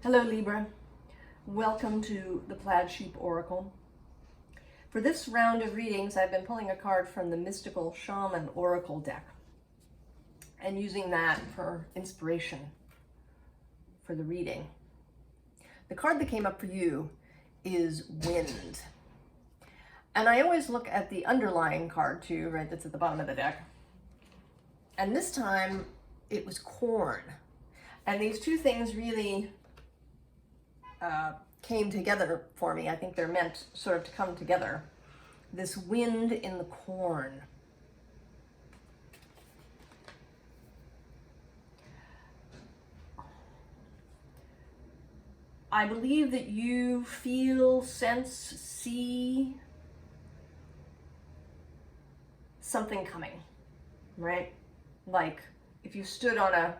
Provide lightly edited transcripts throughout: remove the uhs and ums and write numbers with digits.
Hello Libra, welcome to the Plaid Oracle. For this round of readings, I've been pulling a card from the mystical Shaman Oracle deck and using that for inspiration for the reading. The card that came up for you is Wind. And I always look at the underlying card too, right, that's at the bottom of the deck. And this time it was corn. And these two things really came together for me. I think they're meant sort of to come together. This wind in the corn. I believe that you feel, sense, see something coming, right? Like if you stood on a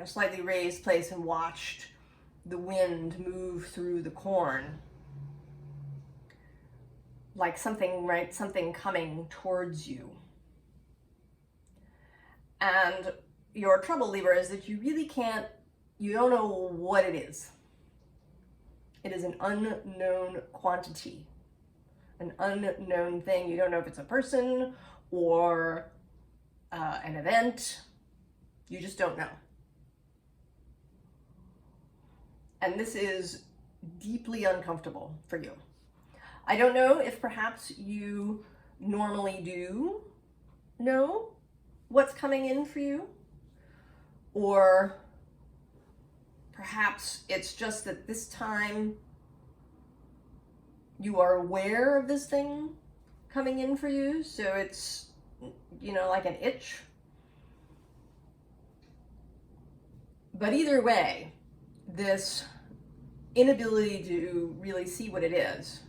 slightly raised place and watched the wind move through the corn, like something, right? Something coming towards you. And your trouble, Libra, is that you really can't, you don't know what it is. It is an unknown quantity, an unknown thing. You don't know if it's a person or an event. You just don't know. And this is deeply uncomfortable for you. I don't know if perhaps you normally do know what's coming in for you, or perhaps it's just that this time you are aware of this thing coming in for you, so it's, like an itch. But either way, this inability to really see what it is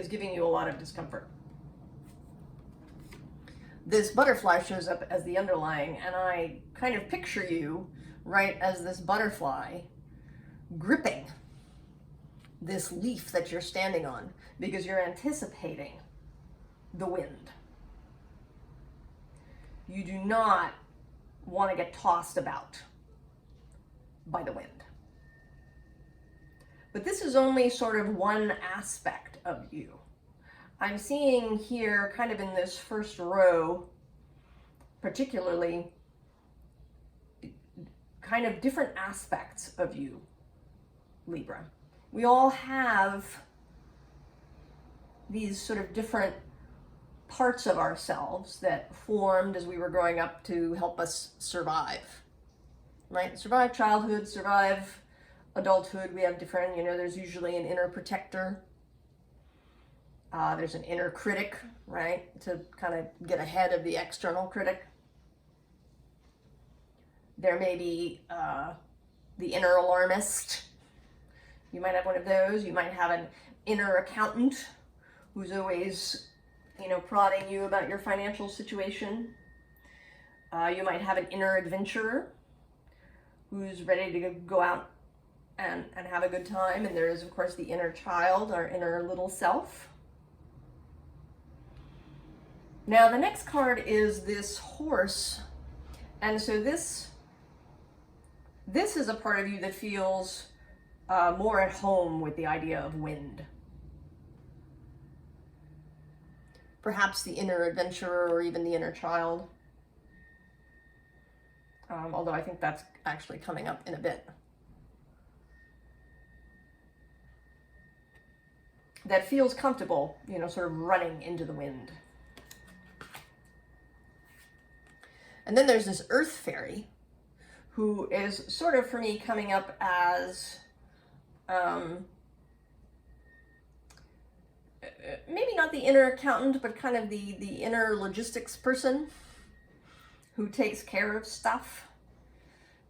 giving you a lot of discomfort. This butterfly shows up as the underlying, and I kind of picture you, right, as this butterfly gripping this leaf that you're standing on because you're anticipating the wind. You do not want to get tossed about by the wind. But this is only sort of one aspect of you. I'm seeing here, kind of in this first row, particularly, kind of different aspects of you, Libra. We all have these sort of different parts of ourselves that formed as we were growing up to help us survive, right? Survive childhood, survive adulthood. We have different, there's usually an inner protector. There's an inner critic, right? To kind of get ahead of the external critic. There may be the inner alarmist. You might have one of those. You might have an inner accountant who's always, prodding you about your financial situation. You might have an inner adventurer who's ready to go out and have a good time. And there is, of course, the inner child, our inner little self. Now, the next card is this horse. And so this is a part of you that feels more at home with the idea of wind. Perhaps the inner adventurer or even the inner child. Although I think that's actually coming up in a bit. That feels comfortable, sort of running into the wind. And then there's this earth fairy who is sort of, for me, coming up as maybe not the inner accountant, but kind of the inner logistics person who takes care of stuff,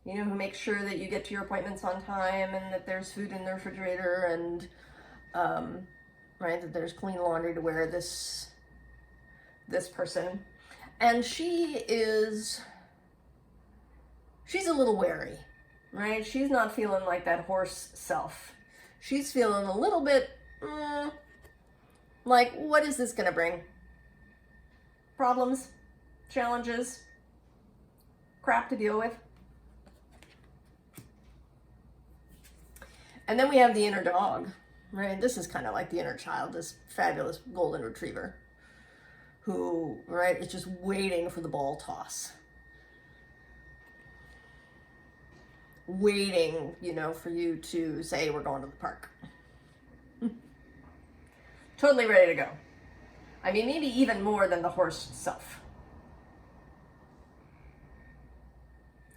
who makes sure that you get to your appointments on time and that there's food in the refrigerator and right, that there's clean laundry to wear, this person. And she's a little wary, right? She's not feeling like that horse self. She's feeling a little bit like, what is this gonna bring? Problems, challenges, crap to deal with. And then we have the inner dog, right? This is kind of like the inner child, this fabulous golden retriever who, right, is just waiting for the ball toss. Waiting, you know, for you to say, we're going to the park. Totally ready to go. I mean, maybe even more than the horse itself.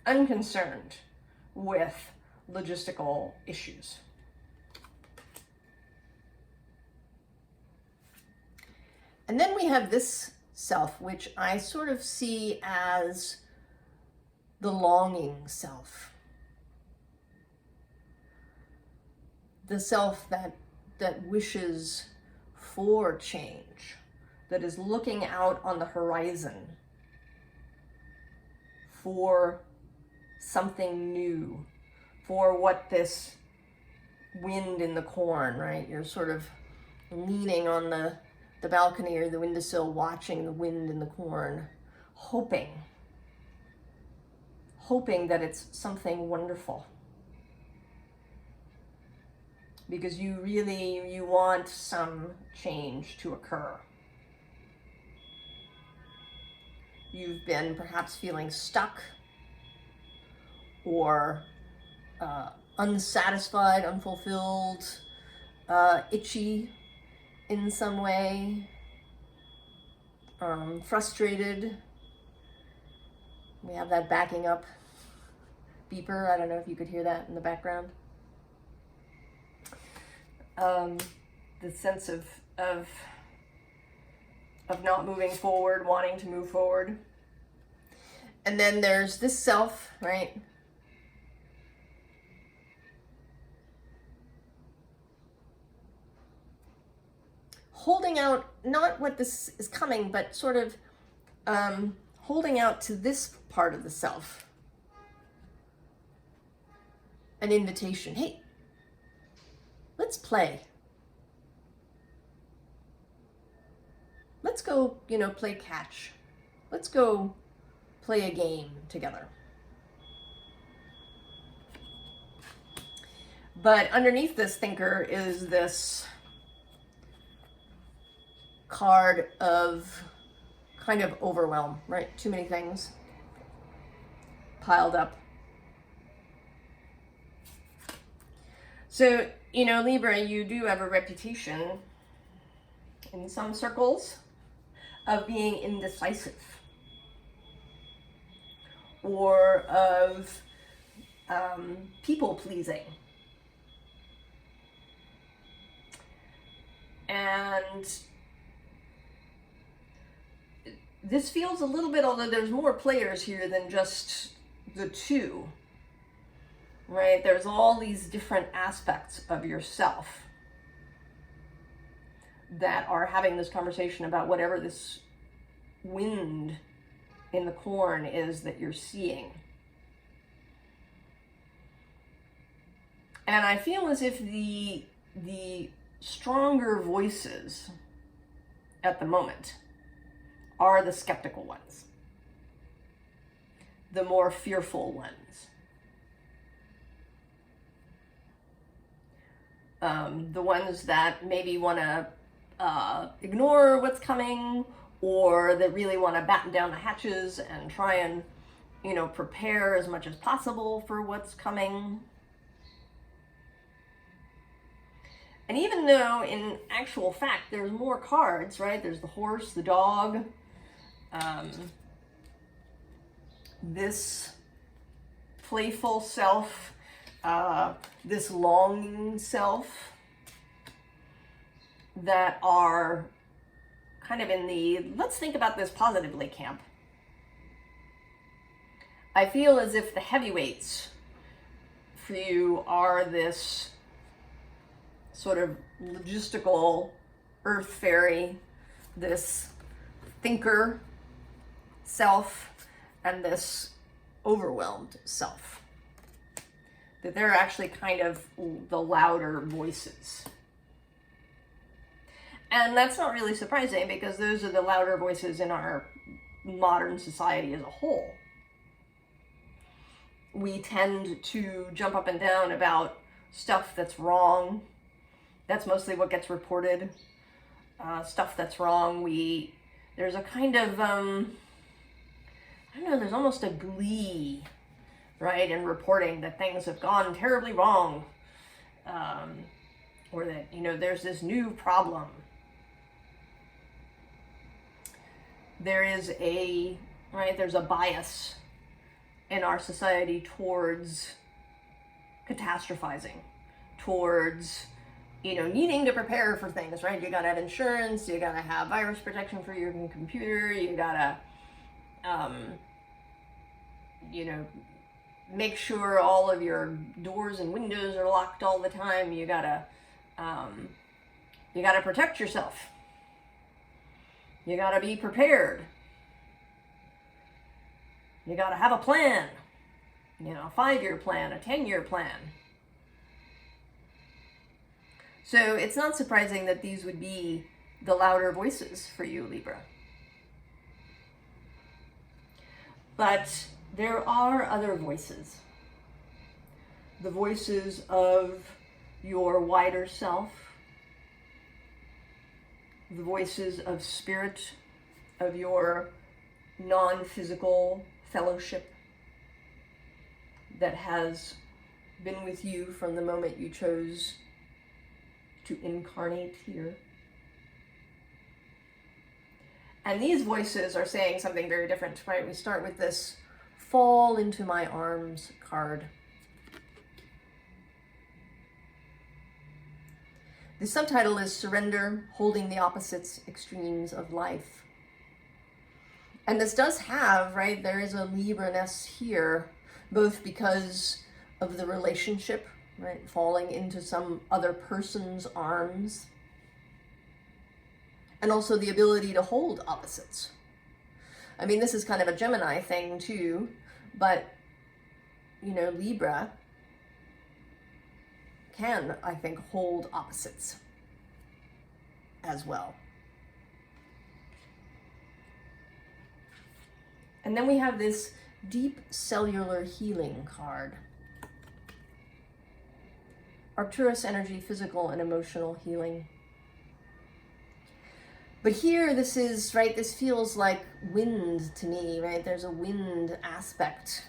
Unconcerned with logistical issues. And then we have this self, which I sort of see as the longing self. The self that wishes for change, that is looking out on the horizon for something new, for what this wind in the corn, right? You're sort of leaning on the balcony or the windowsill, watching the wind in the corn, hoping that it's something wonderful. Because you want some change to occur. You've been perhaps feeling stuck or unsatisfied, unfulfilled, itchy in some way, frustrated. We have that backing up beeper. I don't know if you could hear that in the background. The sense of not moving forward, wanting to move forward. And then there's this self, right? Holding out, not what this is coming, but sort of holding out to this part of the self. An invitation. Hey, let's play. Let's go, play catch. Let's go play a game together. But underneath this thinker is this card of kind of overwhelm, right? Too many things piled up. So, Libra, you do have a reputation in some circles of being indecisive or of people pleasing. And this feels a little bit, although there's more players here than just the two, right? There's all these different aspects of yourself that are having this conversation about whatever this wind in the corn is that you're seeing. And I feel as if the stronger voices at the moment are the skeptical ones, the more fearful ones, the ones that maybe want to ignore what's coming, or that really want to batten down the hatches and try and, prepare as much as possible for what's coming. And even though in actual fact there's more cards, right? There's the horse, the dog, this playful self, this longing self, that are kind of in the let's think about this positively camp. I feel as if the heavyweights for you are this sort of logistical earth fairy, this thinker self, and this overwhelmed self. That they're actually kind of the louder voices. And that's not really surprising, because those are the louder voices in our modern society as a whole. We tend to jump up and down about stuff that's wrong. That's mostly what gets reported. Stuff that's wrong. There's a kind of, I don't know, there's almost a glee, right, in reporting that things have gone terribly wrong. Or that, you know, there's this new problem. There's a bias in our society towards catastrophizing, towards, you know, needing to prepare for things, right? You gotta have insurance, you gotta have virus protection for your computer, you gotta, you know, make sure all of your doors and windows are locked all the time. You gotta protect yourself. You gotta be prepared. You gotta have a plan. You know, a 5-year plan, a 10-year plan. So it's not surprising that these would be the louder voices for you, Libra. But there are other voices. The voices of your wider self, the voices of spirit, of your non-physical fellowship that has been with you from the moment you chose to incarnate here. And these voices are saying something very different, right? We start with this fall into my arms card. The subtitle is Surrender, Holding the Opposites, Extremes of Life. And this does have, right, there is a Libra-ness here, both because of the relationship, right, falling into some other person's arms, and also the ability to hold opposites. I mean, this is kind of a Gemini thing too, but, you know, Libra can, I think, hold opposites as well. And then we have this deep cellular healing card. Arcturus energy, physical and emotional healing. But here, this is, right, this feels like wind to me, right? There's a wind aspect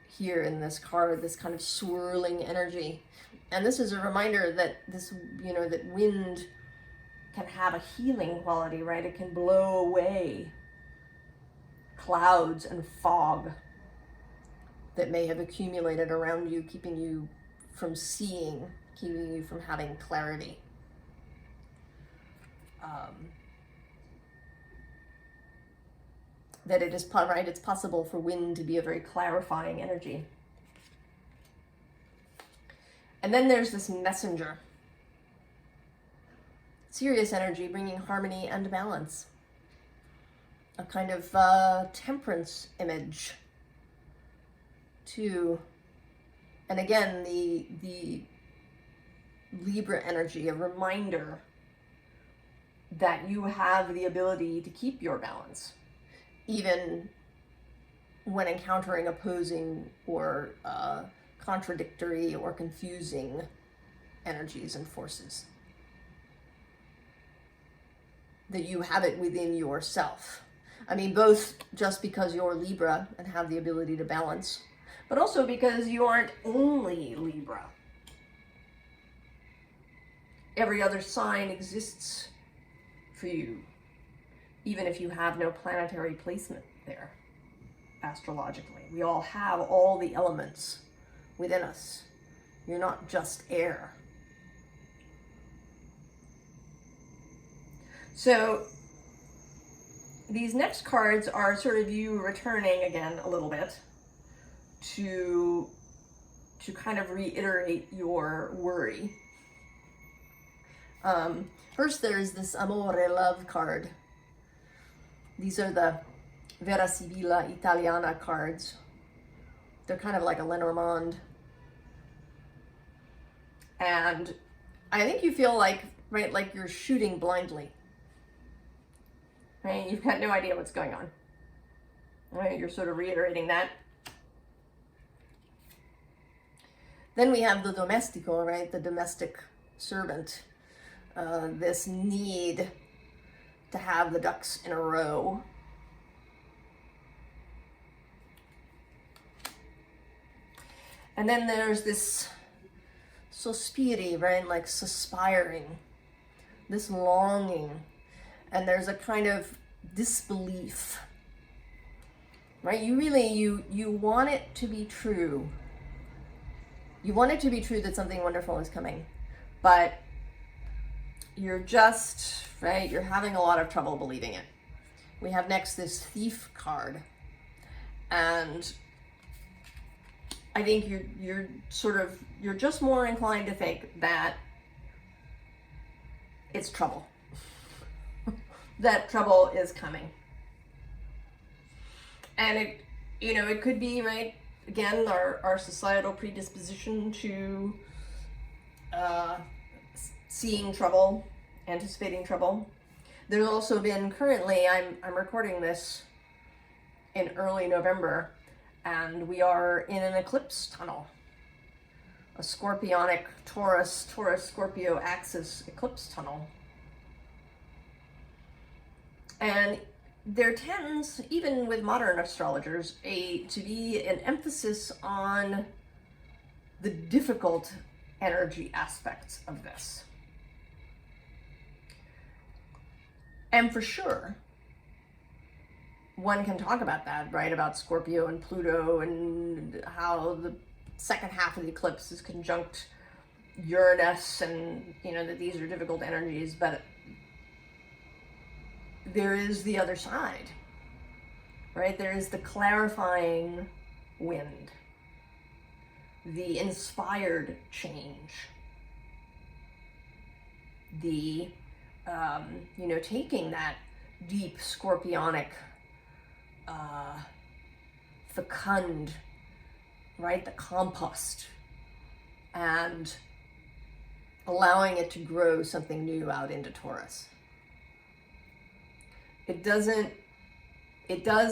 here in this card, this kind of swirling energy. And this is a reminder that this, you know, that wind can have a healing quality, right? It can blow away clouds and fog that may have accumulated around you, keeping you from seeing, keeping you from having clarity. That it is, right, it's possible for wind to be a very clarifying energy. And then there's this messenger. Sirius energy, bringing harmony and balance. A kind of temperance image too. And again, the Libra energy, a reminder that you have the ability to keep your balance, even when encountering opposing or contradictory or confusing energies and forces. That you have it within yourself. I mean, both just because you're Libra and have the ability to balance, but also because you aren't only Libra. Every other sign exists for you, even if you have no planetary placement there, astrologically. We all have all the elements within us. You're not just air. So these next cards are sort of you returning again a little bit to kind of reiterate your worry. First, there's this Amore, love card. These are the Vera, Sibilla, Italiana cards. They're kind of like a Lenormand. And I think you feel like, right, like you're shooting blindly. Right? You've got no idea what's going on. Right? You're sort of reiterating that. Then we have the domestico, right? The domestic servant. This need to have the ducks in a row. And then there's this sospiri, right? Like suspiring, this longing. And there's a kind of disbelief, right? You want it to be true. You want it to be true that something wonderful is coming, but you're just, right? You're having a lot of trouble believing it. We have next this thief card. And I think you're just more inclined to think that it's trouble. That trouble is coming. And it could be, right, again, our societal predisposition to seeing trouble, anticipating trouble. There's also been currently, I'm recording this in early November, and we are in an eclipse tunnel, a scorpionic Taurus-Scorpio axis eclipse tunnel. And there tends, even with modern astrologers, to be an emphasis on the difficult energy aspects of this. And for sure, one can talk about that, right? About Scorpio and Pluto and how the second half of the eclipse is conjunct Uranus, and that these are difficult energies, but there is the other side, right? There is the clarifying wind, the inspired change, the taking that deep scorpionic, fecund, right, the compost, and allowing it to grow something new out into Taurus. It does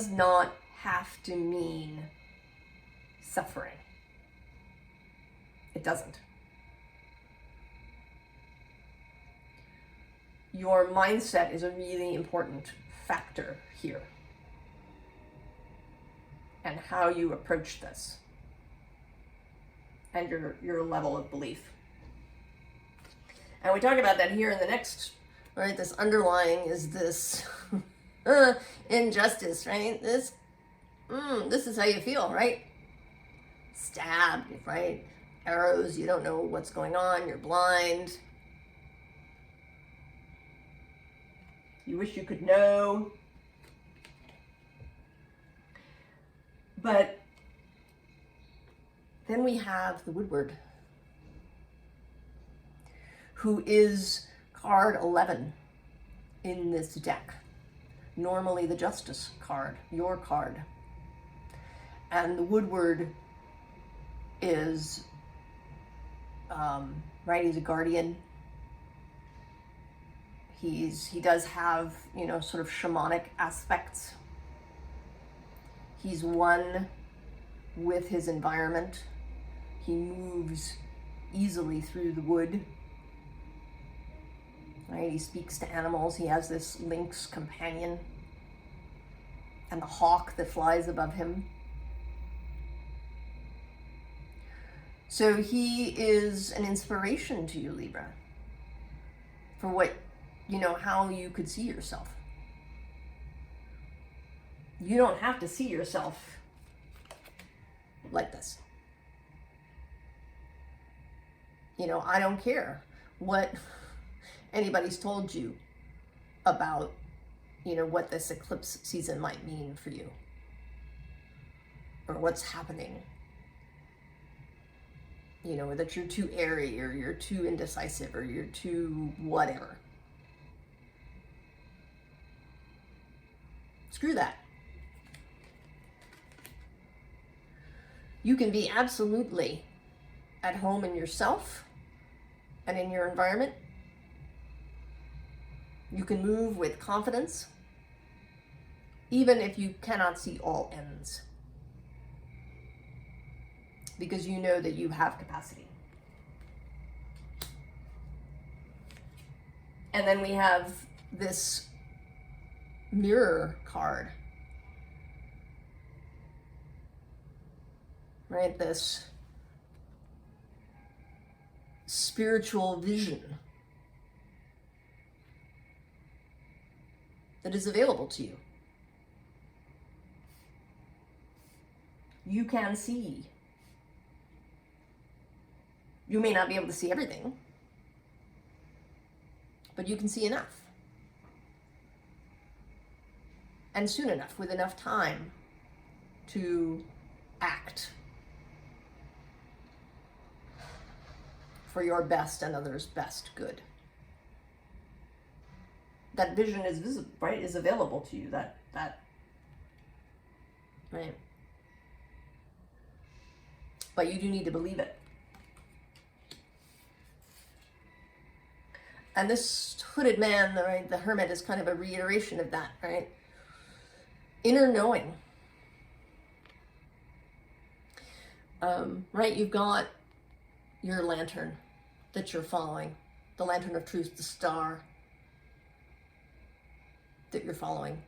not have to mean suffering. It doesn't. Your mindset is a really important factor here, and how you approach this, and your level of belief. And we talk about that here in the next, right? This underlying is this injustice, right? This is how you feel, right? Stabbed, right? Arrows, you don't know what's going on, you're blind. You wish you could know. But then we have the Woodward, who is card 11 in this deck. Normally the Justice card, your card. And the Woodward is, right, he's a guardian. He does have, sort of shamanic aspects. He's one with his environment. He moves easily through the wood. Right? He speaks to animals. He has this lynx companion and the hawk that flies above him. So he is an inspiration to you, Libra, for what, how you could see yourself. You don't have to see yourself like this. I don't care what anybody's told you about, what this eclipse season might mean for you, or what's happening. That you're too airy, or you're too indecisive, or you're too whatever. Screw that. You can be absolutely at home in yourself and in your environment. You can move with confidence, even if you cannot see all ends. because you know that you have capacity. And then we have this mirror card, right? This spiritual vision that is available to you. You can see. You may not be able to see everything, but you can see enough. And soon enough, with enough time to act for your best and others' best good. That vision is visible, right? Is available to you. That right. But you do need to believe it. And this hooded man, right, the hermit, is kind of a reiteration of that, right? Inner knowing. Right, you've got your lantern that you're following, the lantern of truth, the star that you're following.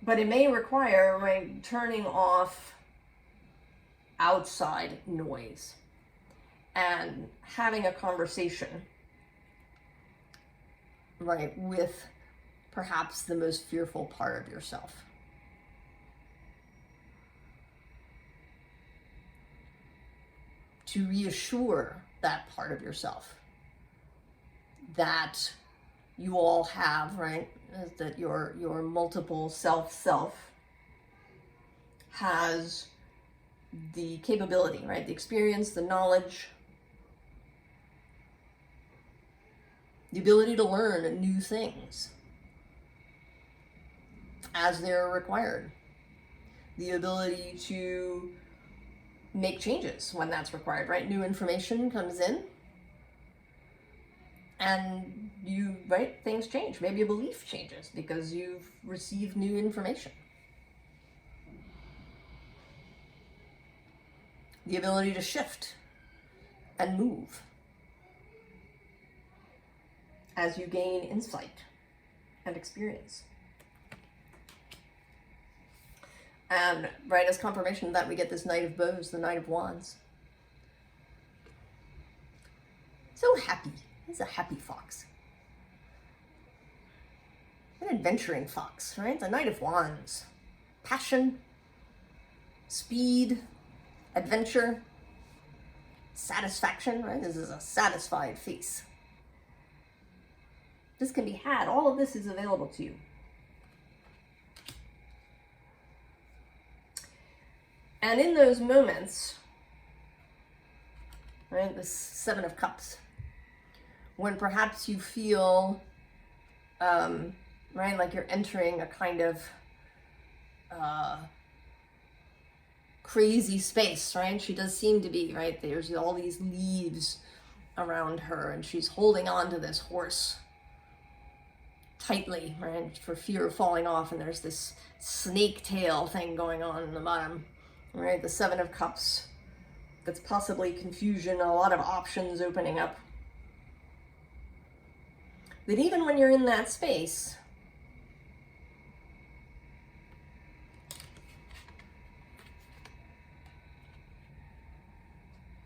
But it may require, right, turning off outside noise and having a conversation, right, with perhaps the most fearful part of yourself. To reassure that part of yourself that you all have, right, that your multiple self has the capability, right, the experience, the knowledge, the ability to learn new things as they're required, the ability to make changes when that's required, right? New information comes in and you, right, things change. Maybe a belief changes because you've received new information. The ability to shift and move as you gain insight and experience. And right, as confirmation of that, we get this Knight of Bows, the Knight of Wands. So happy. He's a happy fox. An adventuring fox, right? The Knight of Wands. Passion, speed, adventure, satisfaction, right? This is a satisfied face. This can be had. All of this is available to you. And in those moments, right, this Seven of Cups, when perhaps you feel, right, like you're entering a kind of crazy space, right? She does seem to be, right? There's all these leaves around her and she's holding on to this horse tightly, right, for fear of falling off, and there's this snake tail thing going on in the bottom. Right, the Seven of Cups. That's possibly confusion, a lot of options opening up. That even when you're in that space,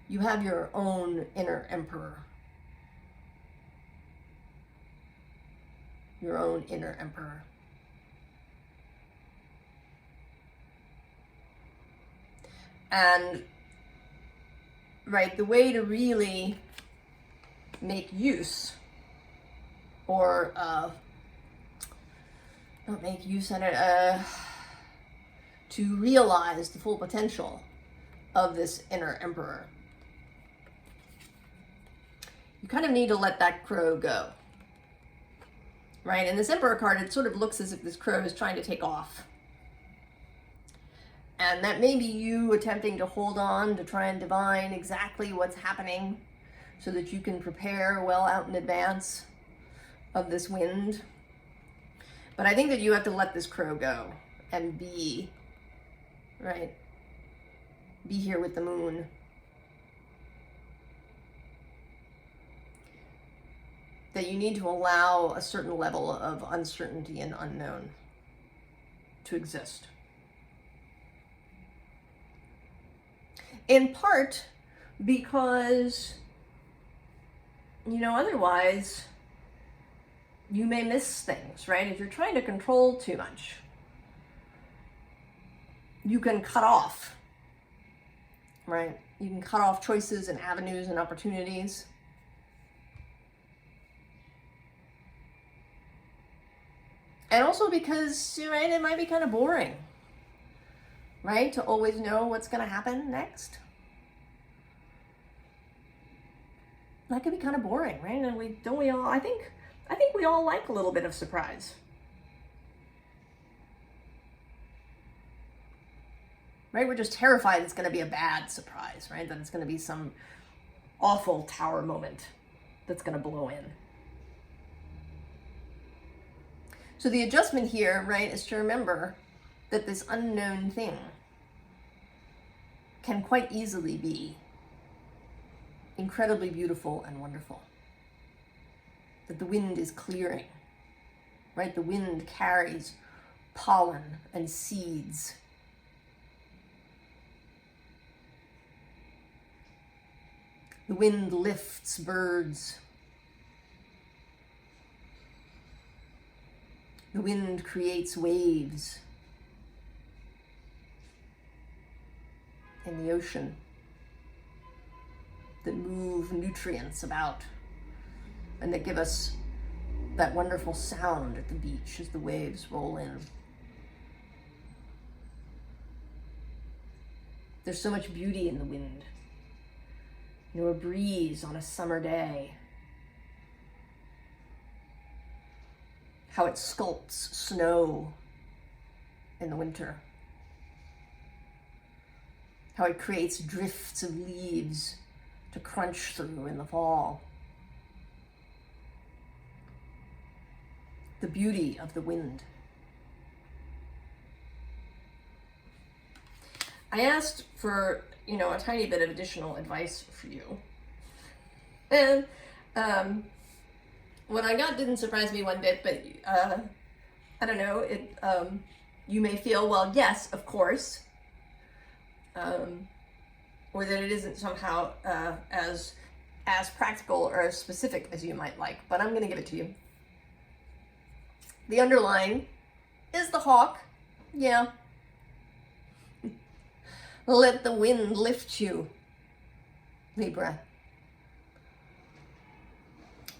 you have your own inner emperor. Your own inner emperor. And, right, the way to really make use, or not make use in it, to realize the full potential of this inner emperor, you kind of need to let that crow go. Right? In this Emperor card, it sort of looks as if this crow is trying to take off. And that may be you attempting to hold on to try and divine exactly what's happening so that you can prepare well out in advance of this wind. But I think that you have to let this crow go and be, right? Be here with the moon. That you need to allow a certain level of uncertainty and unknown to exist. In part because, you know, otherwise you may miss things, right? If you're trying to control too much, you can cut off, right? You can cut off choices and avenues and opportunities. And also because, right, it might be kind of boring, right? To always know what's going to happen next. That could be kind of boring, right? And we all, I think we all like a little bit of surprise. Right? We're just terrified it's going to be a bad surprise, right? That it's going to be some awful tower moment that's going to blow in. So the adjustment here, right, is to remember that this unknown thing can quite easily be incredibly beautiful and wonderful. That the wind is clearing, right? The wind carries pollen and seeds. The wind lifts birds. The wind creates waves in the ocean that move nutrients about and that give us that wonderful sound at the beach as the waves roll in. There's so much beauty in the wind. You know, a breeze on a summer day. How it sculpts snow in the winter. How it creates drifts of leaves to crunch through in the fall. The beauty of the wind. I asked for, you know, a tiny bit of additional advice for you. And what I got didn't surprise me one bit, but I don't know, you may feel, well, yes, of course, or that it isn't somehow as practical or as specific as you might like, but I'm going to give it to you. The underline is the hawk. Yeah. Let the wind lift you, Libra.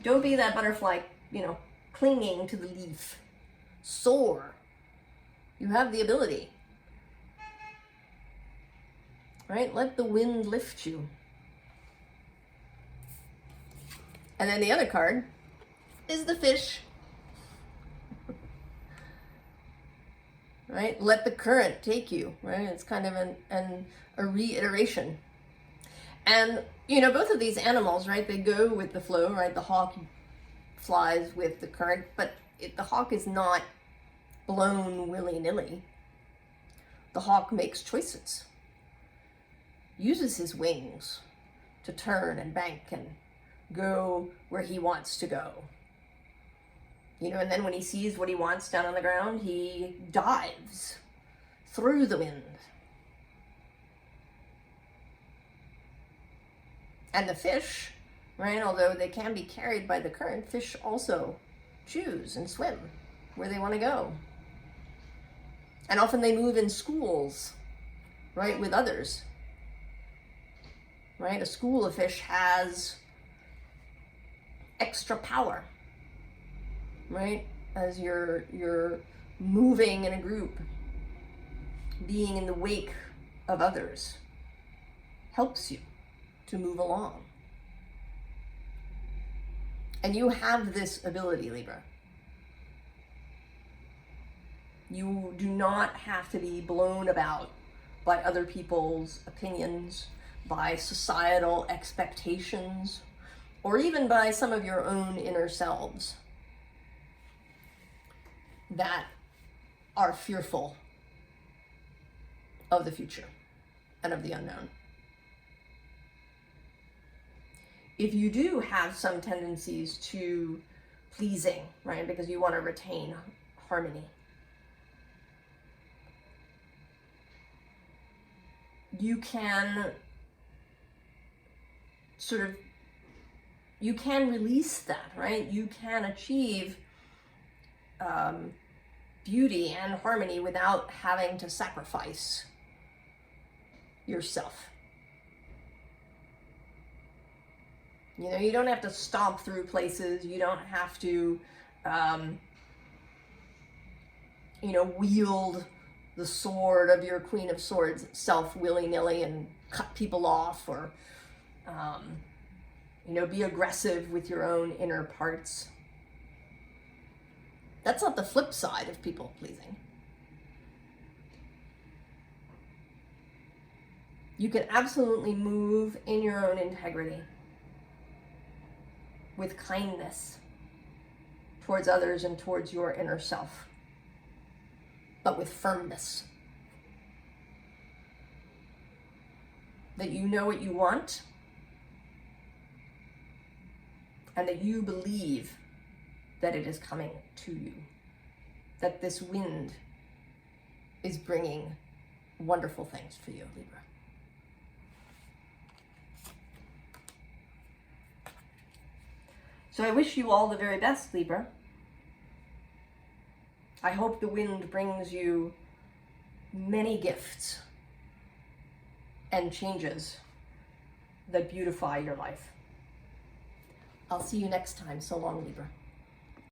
Don't be that butterfly, you know, clinging to the leaf. Soar. You have the ability. Right? Let the wind lift you. And then the other card is the fish. Right? Let the current take you, right? It's kind of a reiteration. And, you know, both of these animals, right, they go with the flow, right? The hawk flies with the current, but the hawk is not blown willy-nilly. The hawk makes choices, uses his wings to turn and bank and go where he wants to go. You know, and then when he sees what he wants down on the ground, he dives through the wind. And the fish, right, although they can be carried by the current, fish also choose and swim where they want to go. And often they move in schools, right, with others. Right? A school of fish has extra power. Right? As you're moving in a group, being in the wake of others helps you to move along. And you have this ability, Libra. You do not have to be blown about by other people's opinions, by societal expectations, or even by some of your own inner selves. that are fearful of the future and of the unknown. If you do have some tendencies to pleasing, right, because you want to retain harmony, you can you can release that, right? You can achieve beauty and harmony without having to sacrifice yourself. You know, you don't have to stomp through places. You don't have to, you know, wield the sword of your Queen of Swords self willy-nilly and cut people off, or, you know, be aggressive with your own inner parts. That's not the flip side of people pleasing. You can absolutely move in your own integrity with kindness towards others and towards your inner self, but with firmness. That you know what you want, and that you believe that it is coming to you, that this wind is bringing wonderful things for you, Libra. So I wish you all the very best, Libra. I hope the wind brings you many gifts and changes that beautify your life. I'll see you next time. So long, Libra.